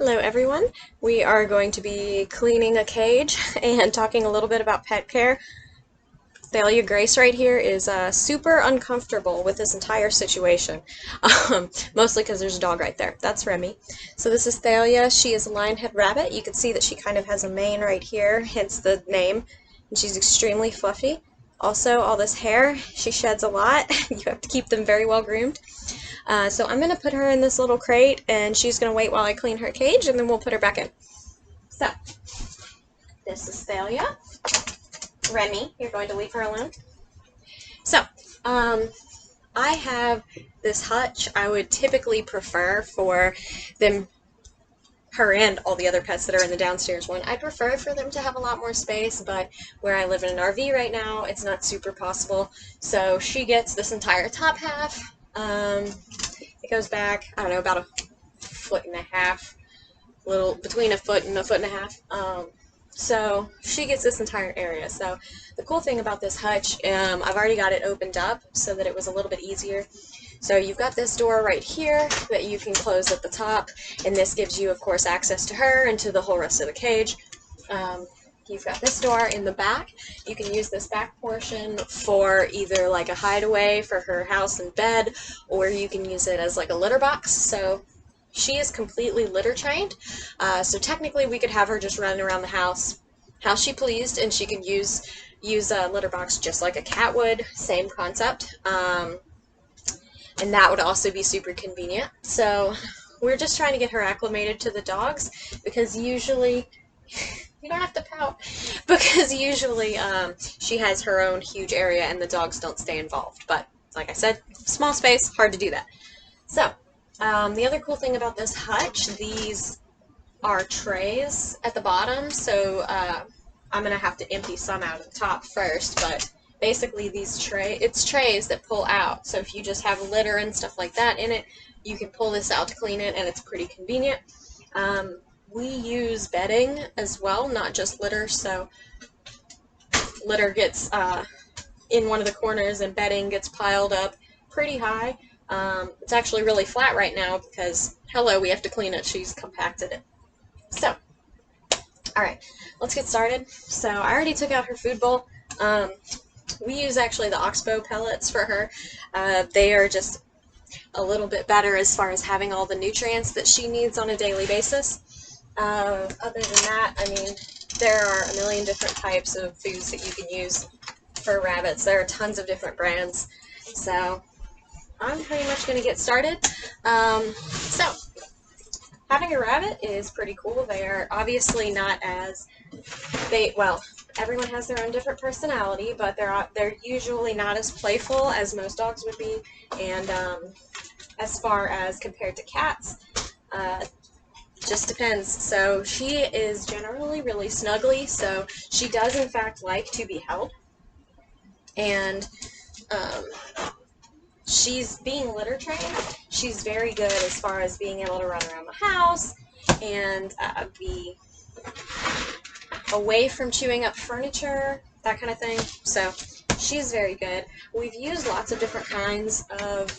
Hello everyone. We are going to be cleaning a cage and talking a little bit about pet care. Thalia Grace right here is super uncomfortable with this entire situation, mostly because there's a dog right there. That's Remy. So this is Thalia. She is a lionhead rabbit. You can see that she kind of has a mane right here, hence the name, and she's extremely fluffy. Also, all this hair, she sheds a lot. You have to keep them very well groomed. So I'm going to put her in this little crate, and she's going to wait while I clean her cage, and then we'll put her back in. So, this is Thalia. Remy, you're going to leave her alone. So, I have this hutch. I would typically prefer for them, her and all the other pets that are in the downstairs one, I prefer for them to have a lot more space, but where I live in an RV right now, it's not super possible. So she gets this entire top half. It goes back, I don't know, about a foot and a half, between a foot and a half. So she gets this entire area. So the cool thing about this hutch, I've already got it opened up so that it was a little bit easier. So you've got this door right here that you can close at the top, and this gives you, of course, access to her and to the whole rest of the cage. You've got this door in the back. You can use this back portion for either like a hideaway for her house and bed, or you can use it as like a litter box. So she is completely litter trained. So technically we could have her just running around the house how she pleased, and she could use a litter box just like a cat would. Same concept. And that would also be super convenient. So we're just trying to get her acclimated to the dogs, because usually you don't have to pout, because usually she has her own huge area and the dogs don't stay involved. But like I said, small space, hard to do that. So the other cool thing about this hutch, these are trays at the bottom. So I'm going to have to empty some out of the top first, but basically it's trays that pull out. So if you just have litter and stuff like that in it, you can pull this out to clean it, and it's pretty convenient. We use bedding as well, not just litter, so litter gets in one of the corners and bedding gets piled up pretty high. It's actually really flat right now because, hello, we have to clean it. She's compacted it. So, alright, let's get started. So I already took out her food bowl. We use actually the oxbow pellets for her. They are just a little bit better as far as having all the nutrients that she needs on a daily basis. Other than that, I mean, there are a million different types of foods that you can use for rabbits. There are tons of different brands. So I'm pretty much going to get started. So having a rabbit is pretty cool. They are obviously not as, well, everyone has their own different personality, but they're usually not as playful as most dogs would be. And as far as compared to cats, just depends. So she is generally really snuggly, so she does in fact like to be held. And she's being litter trained. She's very good as far as being able to run around the house and be away from chewing up furniture, that kind of thing. So she's very good. We've used lots of different kinds of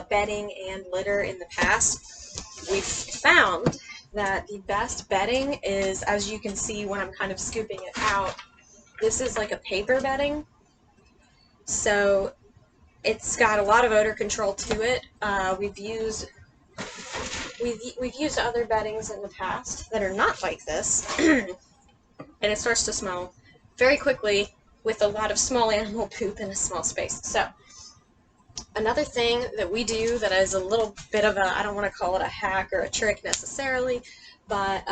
bedding and litter in the past. We've found that the best bedding is, as you can see when I'm kind of scooping it out, this is like a paper bedding. So it's got a lot of odor control to it. We've used other beddings in the past that are not like this, and it starts to smell very quickly with a lot of small animal poop in a small space. So another thing that we do that is a little bit of a, I don't want to call it a hack or a trick necessarily, but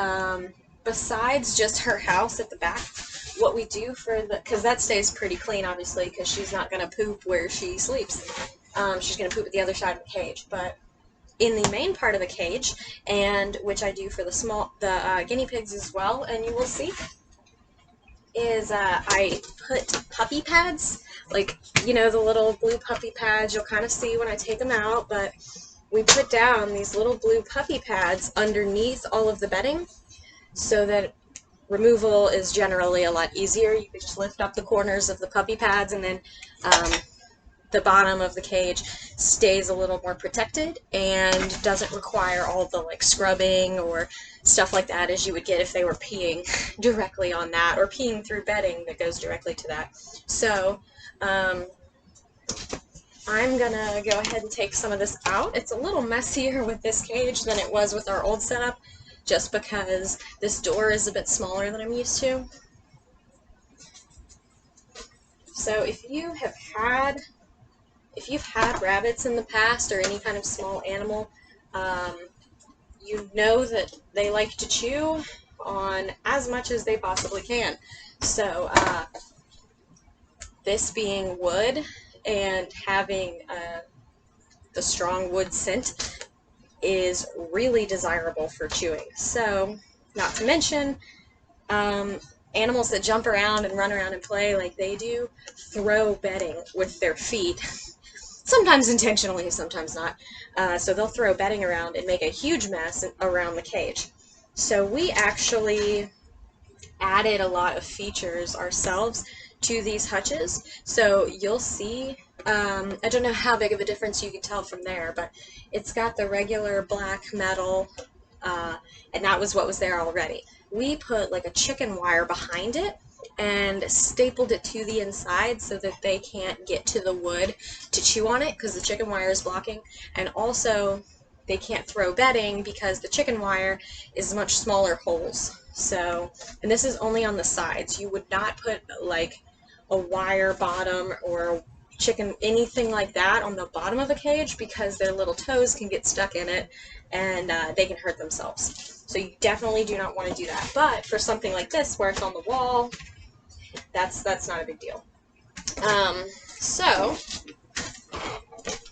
besides just her house at the back, what we do because that stays pretty clean, obviously, because she's not going to poop where she sleeps. She's going to poop at the other side of the cage. But in the main part of the cage, and which I do for the guinea pigs as well, and you will see, is I put puppy pads, like, you know, the little blue puppy pads you'll kind of see when I take them out, but we put down these little blue puppy pads underneath all of the bedding so that removal is generally a lot easier. You can just lift up the corners of the puppy pads and then the bottom of the cage stays a little more protected and doesn't require all the like scrubbing or stuff like that as you would get if they were peeing directly on that or peeing through bedding that goes directly to that. So I'm gonna go ahead and take some of this out. It's a little messier with this cage than it was with our old setup, just because this door is a bit smaller than I'm used to. So if you've had rabbits in the past or any kind of small animal, you know that they like to chew on as much as they possibly can. So this being wood and having the strong wood scent is really desirable for chewing. So, not to mention, animals that jump around and run around and play like they do throw bedding with their feet. Sometimes intentionally, sometimes not. So they'll throw bedding around and make a huge mess around the cage. So we actually added a lot of features ourselves to these hutches. So you'll see, I don't know how big of a difference you can tell from there, but it's got the regular black metal, and that was what was there already. We put like a chicken wire behind it and stapled it to the inside so that they can't get to the wood to chew on it because the chicken wire is blocking, and also they can't throw bedding because the chicken wire is much smaller holes. So, and this is only on the sides. You would not put like a wire bottom or chicken, anything like that on the bottom of the cage because their little toes can get stuck in it and they can hurt themselves. So you definitely do not want to do that. But for something like this where it's on the wall, that's not a big deal. So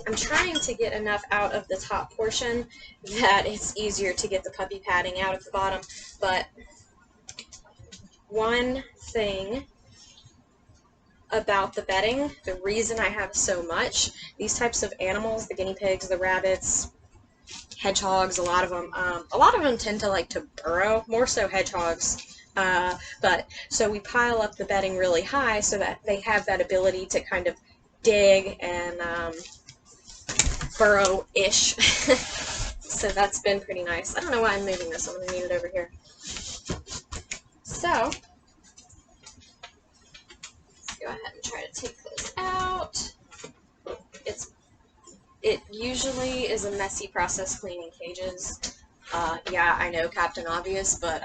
I'm trying to get enough out of the top portion that it's easier to get the puppy padding out at the bottom. But one thing about the bedding, the reason I have so much, these types of animals, the guinea pigs, the rabbits, hedgehogs, a lot of them tend to like to burrow, more so hedgehogs. But so we pile up the bedding really high so that they have that ability to kind of dig and burrow-ish. So that's been pretty nice. I don't know why I'm moving this. I'm going to move it over here. So let's go ahead and try to take this out. It usually is a messy process cleaning cages. Yeah, I know, Captain Obvious, but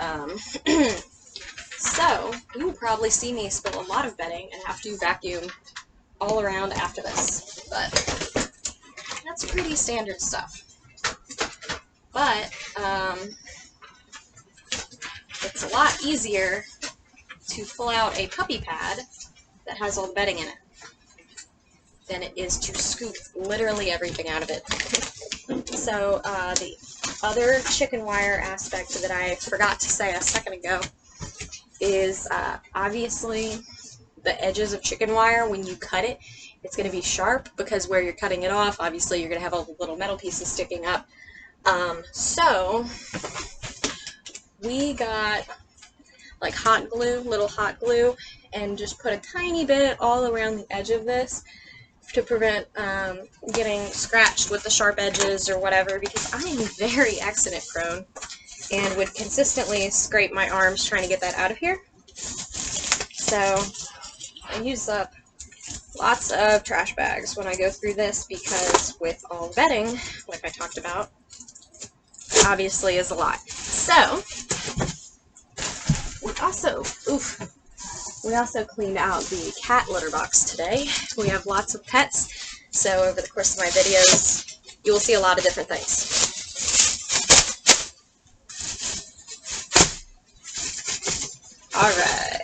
so you will probably see me spill a lot of bedding and have to vacuum all around after this, but that's pretty standard stuff. But it's a lot easier to pull out a puppy pad that has all the bedding in it than it is to scoop literally everything out of it. So the other chicken wire aspect that I forgot to say a second ago is obviously the edges of chicken wire, when you cut it, it's going to be sharp because where you're cutting it off, obviously you're going to have all the little metal pieces sticking up. So we got like hot glue, little hot glue, and just put a tiny bit all around the edge of this to prevent getting scratched with the sharp edges or whatever, because I am very accident prone and would consistently scrape my arms trying to get that out of here. So I use up lots of trash bags when I go through this because with all the bedding, like I talked about, obviously is a lot. So we also cleaned out the cat litter box today. We have lots of pets, so over the course of my videos, you will see a lot of different things. Alright.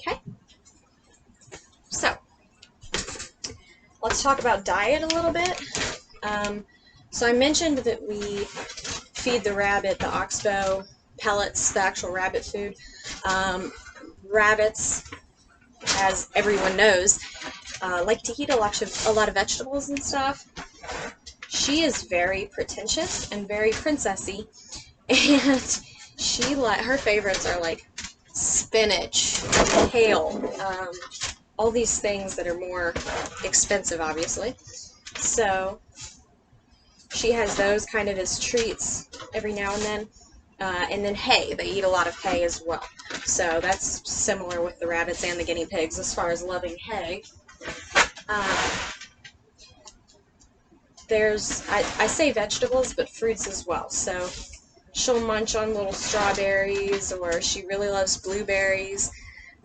Okay. So, let's talk about diet a little bit. So I mentioned that we feed the rabbit the oxbow pellets, the actual rabbit food. Rabbits, as everyone knows, like to eat a lot of vegetables and stuff. She is very pretentious and very princessy, and her favorites are like spinach, kale, all these things that are more expensive, obviously. So she has those kind of as treats every now and then. And then hay. They eat a lot of hay as well. So that's similar with the rabbits and the guinea pigs as far as loving hay. I say vegetables, but fruits as well. So she'll munch on little strawberries, or she really loves blueberries,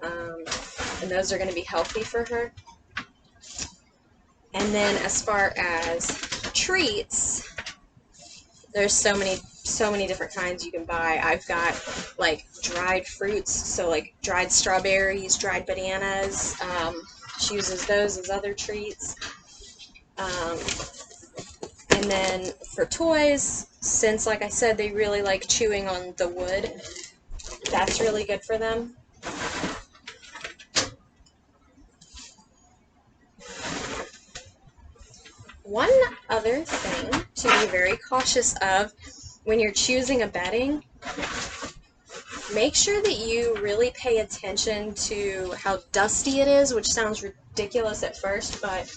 and those are going to be healthy for her. And then as far as treats, there's so many different kinds you can buy. I've got like dried fruits, so like dried strawberries, dried bananas. She uses those as other treats. And then for toys, since like I said, they really like chewing on the wood, that's really good for them. One other thing to be very cautious of when you're choosing a bedding, make sure that you really pay attention to how dusty it is, which sounds ridiculous at first, but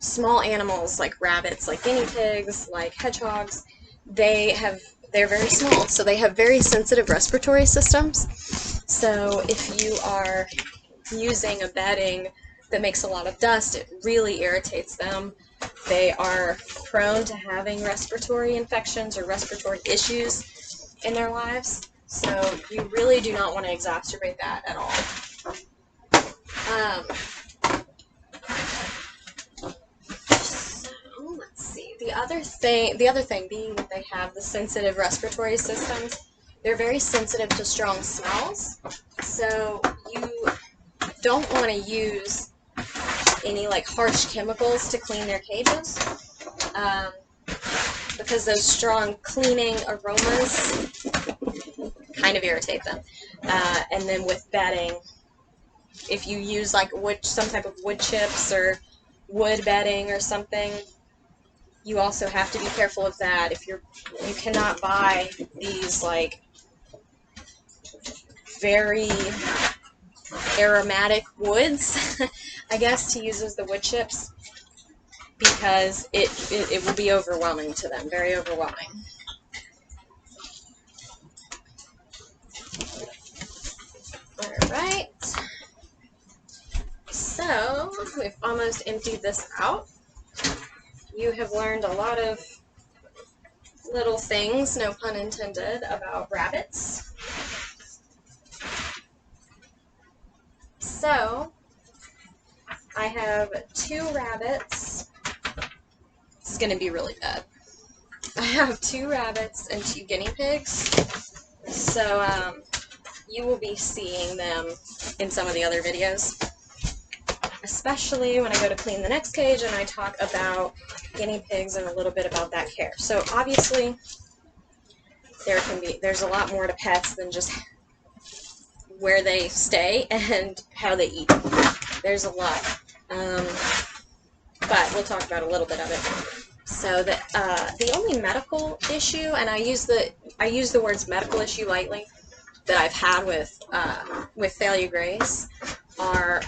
small animals like rabbits, like guinea pigs, like hedgehogs, they're very small, so they have very sensitive respiratory systems. So if you are using a bedding that makes a lot of dust, it really irritates them. They are prone to having respiratory infections or respiratory issues in their lives. So you really do not want to exacerbate that at all. So let's see. The other thing being that they have the sensitive respiratory systems, they're very sensitive to strong smells. So you don't want to use any like harsh chemicals to clean their cages, because those strong cleaning aromas kind of irritate them. And then with bedding, if you use like some type of wood chips or wood bedding or something, you also have to be careful of that. You cannot buy these like very aromatic woods, I guess, to use as the wood chips, because it will be overwhelming to them, very overwhelming. Alright, so we've almost emptied this out. You have learned a lot of little things, no pun intended, about rabbits. So, I have 2 rabbits. This is going to be really bad. I have 2 rabbits and 2 guinea pigs. So, you will be seeing them in some of the other videos, especially when I go to clean the next cage and I talk about guinea pigs and a little bit about that care. So obviously there's a lot more to pets than just where they stay and how they eat. There's a lot, but we'll talk about a little bit of it. So the only medical issue, and I use the words medical issue lightly, that I've had with Thalia Grace are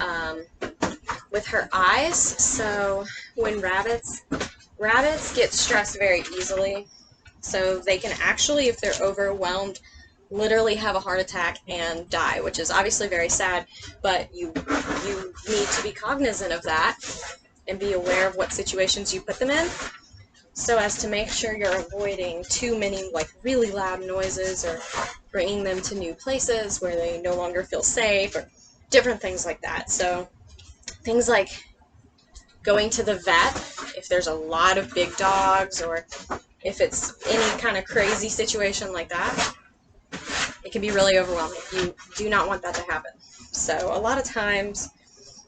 with her eyes. So when rabbits get stressed very easily, so they can actually, if they're overwhelmed, literally have a heart attack and die, which is obviously very sad, but you need to be cognizant of that and be aware of what situations you put them in, so as to make sure you're avoiding too many like really loud noises or bringing them to new places where they no longer feel safe, or different things like that. So things like going to the vet if there's a lot of big dogs, or if it's any kind of crazy situation like that, it can be really overwhelming. You do not want that to happen. So a lot of times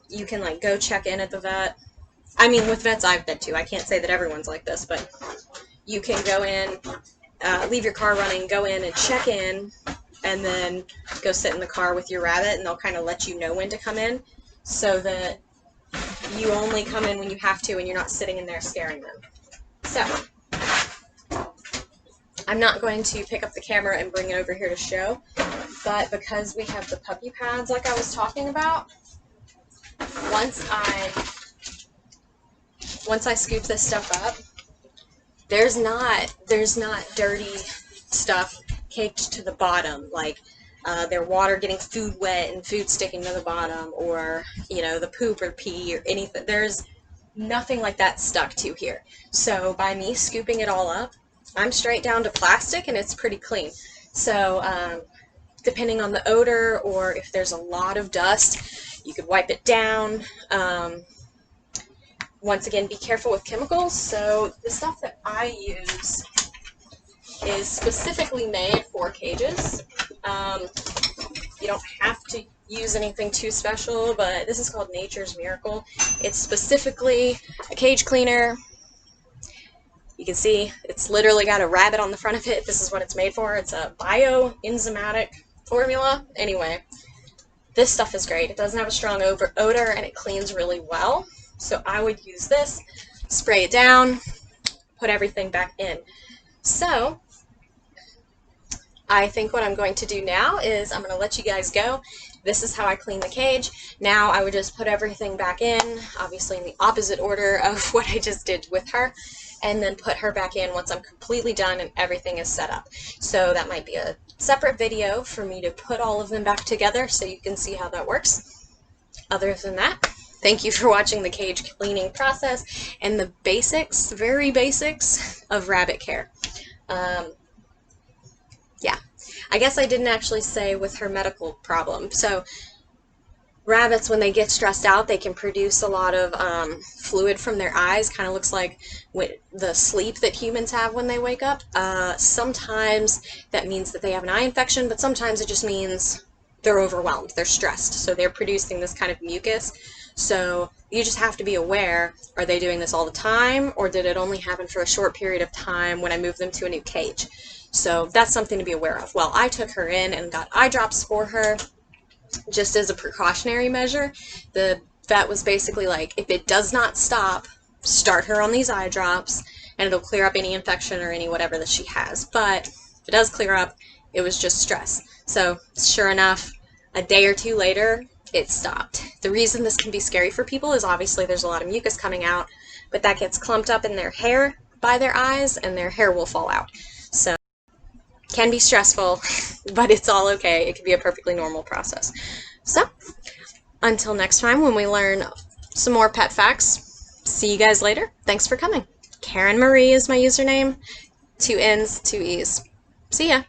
you can like go check in at the vet. I mean, with vets I've been to, I can't say that everyone's like this, but you can go in, leave your car running, go in and check in, and then go sit in the car with your rabbit, and they'll kind of let you know when to come in, so that you only come in when you have to and you're not sitting in there scaring them. So, I'm not going to pick up the camera and bring it over here to show, but because we have the puppy pads like I was talking about, once I scoop this stuff up, there's not dirty stuff caked to the bottom, like their water getting food wet and food sticking to the bottom, or the poop or pee or anything. There's nothing like that stuck to here. So by me scooping it all up, I'm straight down to plastic and it's pretty clean. So depending on the odor, or if there's a lot of dust, you could wipe it down. Once again, be careful with chemicals. So the stuff that I use is specifically made for cages. You don't have to use anything too special, but this is called Nature's Miracle. It's specifically a cage cleaner. You can see it's literally got a rabbit on the front of it. This is what it's made for. It's a bioenzymatic formula. Anyway, this stuff is great. It doesn't have a strong odor and it cleans really well. So I would use this, spray it down, put everything back in. So I think what I'm going to do now is I'm going to let you guys go. This is how I clean the cage. Now I would just put everything back in, obviously in the opposite order of what I just did with her, and then put her back in once I'm completely done and everything is set up. So that might be a separate video for me to put all of them back together so you can see how that works. Other than that, thank you for watching the cage cleaning process and the basics, very basics, of rabbit care. Yeah, I guess I didn't actually say with her medical problem. So rabbits, when they get stressed out, they can produce a lot of fluid from their eyes. Kind of looks like the sleep that humans have when they wake up. Sometimes that means that they have an eye infection, but sometimes it just means they're overwhelmed, they're stressed, so they're producing this kind of mucus. So you just have to be aware, are they doing this all the time, or did it only happen for a short period of time when I moved them to a new cage? So that's something to be aware of. Well, I took her in and got eye drops for her just as a precautionary measure. The vet was basically like, if it does not stop, start her on these eye drops and it'll clear up any infection or any whatever that she has. But if it does clear up, it was just stress. So sure enough, a day or two later, it stopped. The reason this can be scary for people is obviously there's a lot of mucus coming out, but that gets clumped up in their hair by their eyes and their hair will fall out. So can be stressful, but it's all okay. It can be a perfectly normal process. So until next time when we learn some more pet facts, see you guys later. Thanks for coming. Karen Marie is my username. 2 N's, 2 E's. See ya.